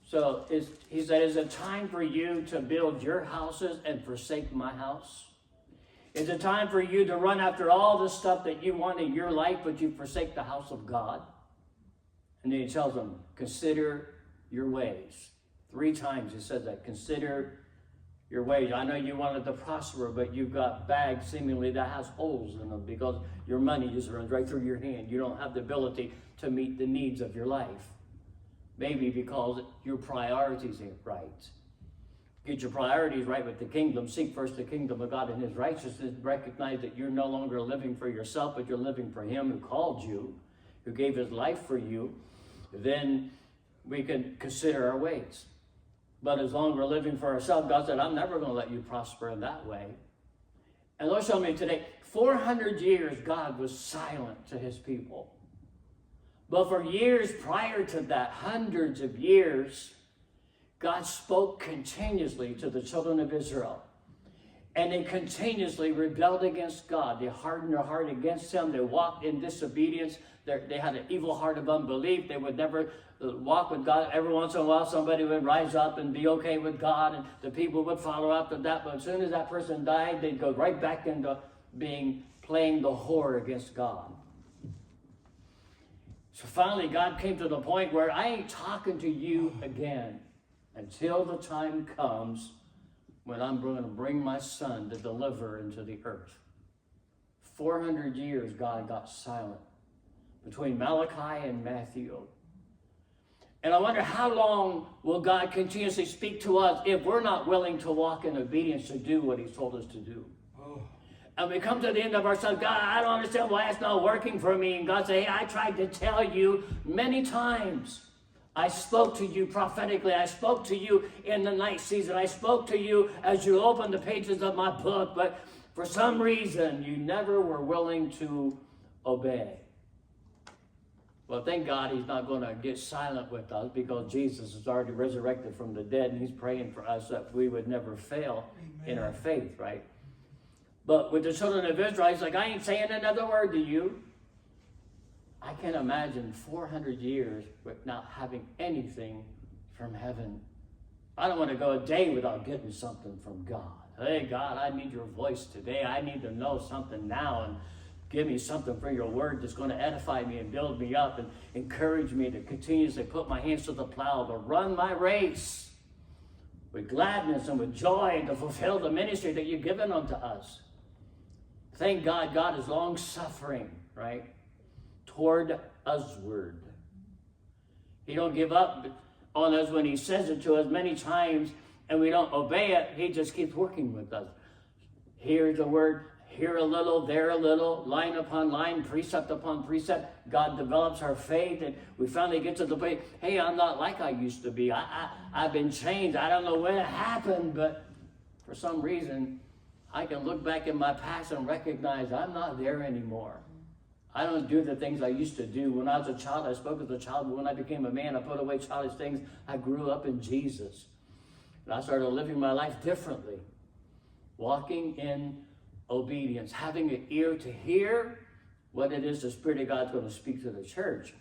So he said, is it time for you to build your houses and forsake my house? Is it time for you to run after all the stuff that you want in your life, but you forsake the house of God? And then he tells them, consider your ways. 3 times he said that, consider your ways. I know you wanted to prosper, but you've got bags seemingly that has holes in them because your money just runs right through your hand. You don't have the ability to meet the needs of your life. Maybe because your priorities ain't right. Get your priorities right with the kingdom. Seek first the kingdom of God and his righteousness. Recognize that you're no longer living for yourself, but you're living for him who called you, who gave his life for you. Then we can consider our ways. But as long as we're living for ourselves, God said, I'm never going to let you prosper in that way. And Lord showed me today, 400 years God was silent to his people. But for years prior to that, hundreds of years, God spoke continuously to the children of Israel. And they continuously rebelled against God. They hardened their heart against him. They walked in disobedience. They had an evil heart of unbelief. They would never walk with God. Every once in a while, somebody would rise up and be okay with God, and the people would follow after that. But as soon as that person died, they'd go right back into playing the whore against God. So finally, God came to the point where I ain't talking to you again until the time comes when I'm going to bring my son to deliver into the earth. 400 years God got silent between Malachi and Matthew. And I wonder, how long will God continuously speak to us if we're not willing to walk in obedience to do what he's told us to do? And we come to the end of ourselves, God, I don't understand why it's not working for me. And God says, hey, I tried to tell you many times. I spoke to you prophetically. I spoke to you in the night season. I spoke to you as you opened the pages of my book. But for some reason, you never were willing to obey. Well, thank God he's not going to get silent with us, because Jesus is already resurrected from the dead, and he's praying for us that we would never fail in our faith, right? But with the children of Israel, he's like, I ain't saying another word to you. I can imagine 400 years with not having anything from heaven. I don't want to go a day without getting something from God. Hey, God, I need your voice today. I need to know something now, and give me something from your word that's going to edify me and build me up and encourage me to continuously put my hands to the plow, to run my race with gladness and with joy, and to fulfill the ministry that you've given unto us. Thank God, God is long-suffering, right, toward usward. He don't give up on us when he says it to us many times and we don't obey it. He just keeps working with us. Here's a word, here a little, there a little, line upon line, precept upon precept. God develops our faith, and we finally get to the point, hey, I'm not like I used to be. I've been changed. I don't know when it happened, but for some reason, I can look back in my past and recognize I'm not there anymore. I don't do the things I used to do. When I was a child, I spoke as a child, but when I became a man, I put away childish things. I grew up in Jesus. And I started living my life differently, walking in obedience, having an ear to hear what it is the Spirit of God's going to speak to the church.